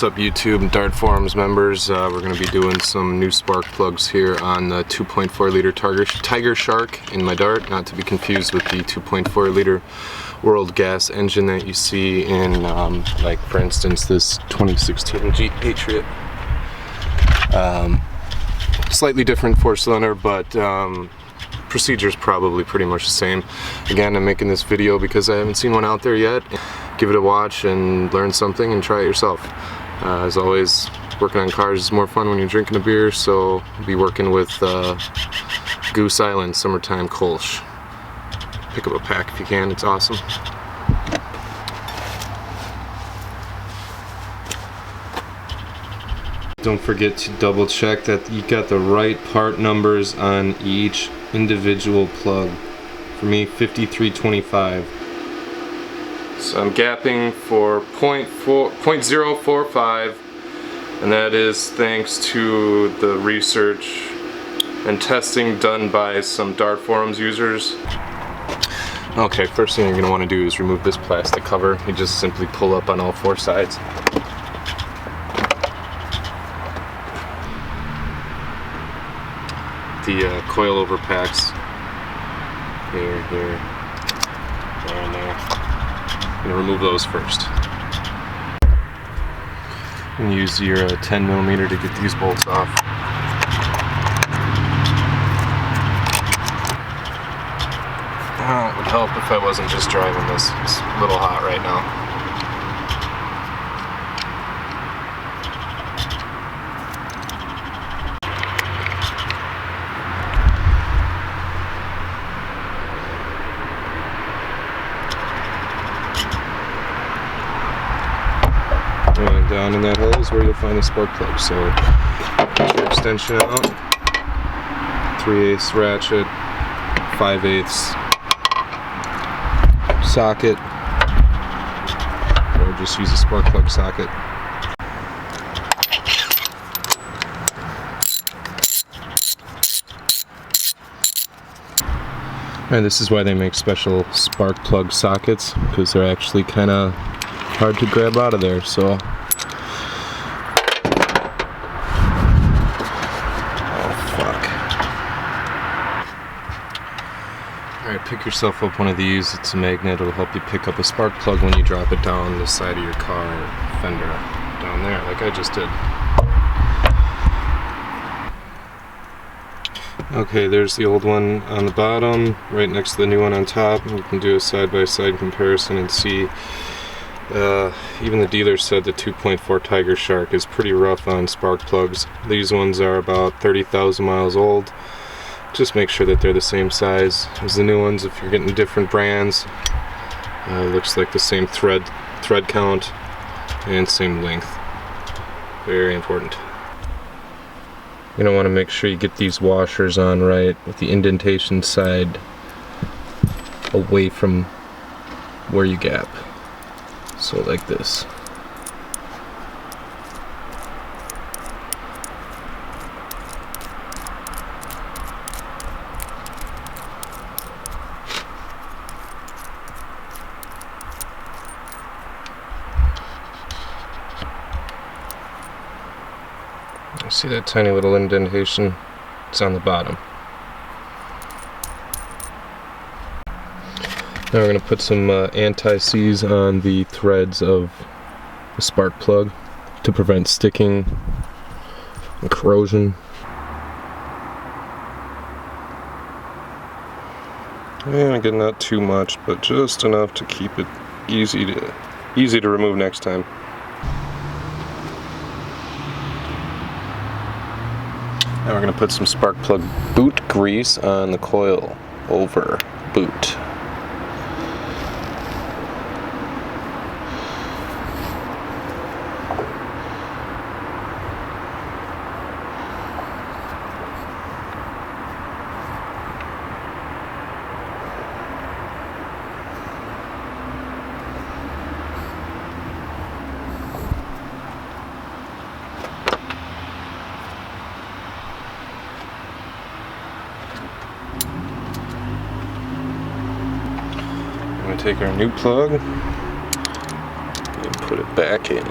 What's up YouTube and DartForums members? We're going to be doing some new spark plugs here on the 2.4 liter Tigershark in my Dart, not to be confused with the 2.4 liter world gas engine that you see in like for instance this 2016 Jeep Patriot. Slightly different 4-cylinder, but procedure is probably pretty much the same. Again, I'm making this video because I haven't seen one out there yet. Give it a watch and learn something and try it yourself. As always, working on cars is more fun when you're drinking a beer, so I'll be working with Goose Island Summertime Kolsch. Pick up a pack if you can, it's awesome. Don't forget to double check that you got the right part numbers on each individual plug. For me, 5325. So I'm gapping for 0.045, and that is thanks to the research and testing done by some DartForums users. Okay, first thing you're going to want to do is remove this plastic cover. You just simply pull up on all 4 sides. The coil over packs here, there, and there. I'm going to remove those first. And use your 10mm to get these bolts off. It would help if I wasn't just driving this. It's a little hot right now. And down in that hole is where you'll find the spark plug. So get your extension out, 3/8 ratchet, 5/8 socket, or just use a spark plug socket. And this is why they make special spark plug sockets, because they're actually kind of hard to grab out of there. So alright, pick yourself up one of these. It's a magnet. It'll help you pick up a spark plug when you drop it down the side of your car or fender down there, like I just did. Okay, there's the old one on the bottom, right next to the new one on top. You can do a side-by-side comparison and see. Even the dealer said the 2.4 Tigershark is pretty rough on spark plugs. These ones are about 30,000 miles old. Just make sure that they're the same size as the new ones. If you're getting different brands, looks like the same thread count and same length. Very important. You're gonna want to make sure you get these washers on right with the indentation side away from where you gap. So like this. See that tiny little indentation? It's on the bottom. Now we're going to put some anti-seize on the threads of the spark plug to prevent sticking and corrosion. And again, not too much, but just enough to keep it easy to remove next time. Now we're going to put some spark plug boot grease on the coil over boot. going to take our new plug and put it back in.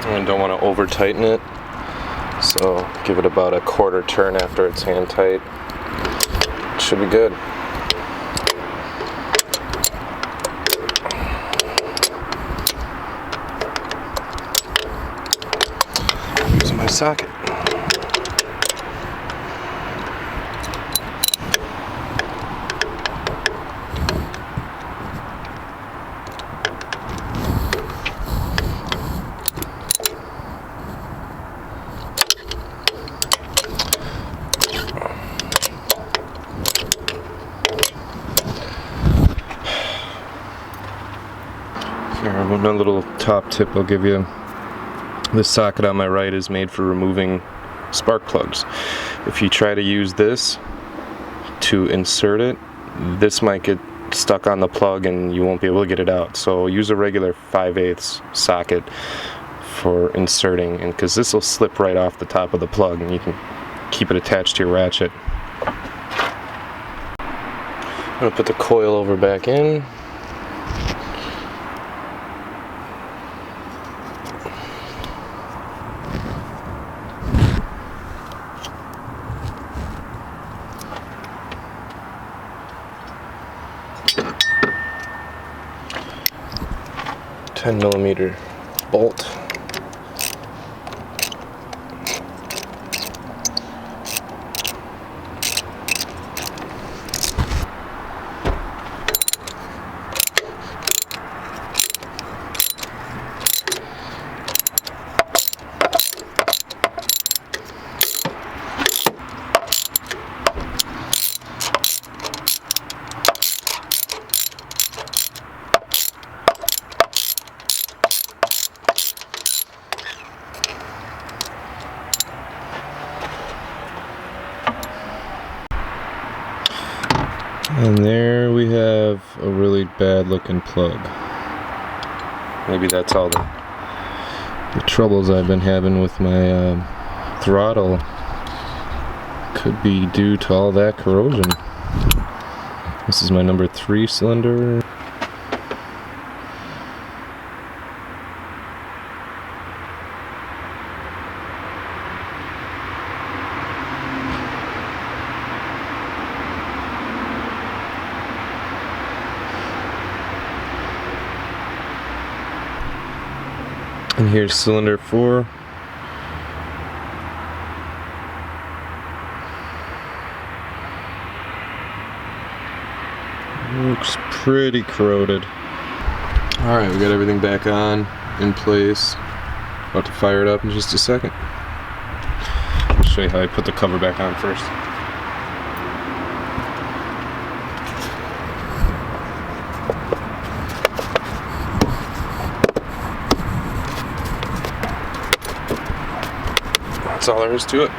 And don't want to over tighten it, so give it about a quarter turn after it's hand tight. It should be good. Using my socket. One little top tip I'll give you. This socket on my right is made for removing spark plugs. If you try to use this to insert it, this might get stuck on the plug and you won't be able to get it out. So use a regular 5/8 socket for inserting, and because this will slip right off the top of the plug and you can keep it attached to your ratchet. I'm going to put the coil over back in. $10mm bolt. And there we have a really bad looking plug. Maybe that's all the troubles I've been having with my throttle could be due to all that corrosion. This is my number 3 cylinder. And here's cylinder 4. Looks pretty corroded. Alright, we got everything back on, in place. About to fire it up in just a second. I'll show you how I put the cover back on first. That's all there is to it.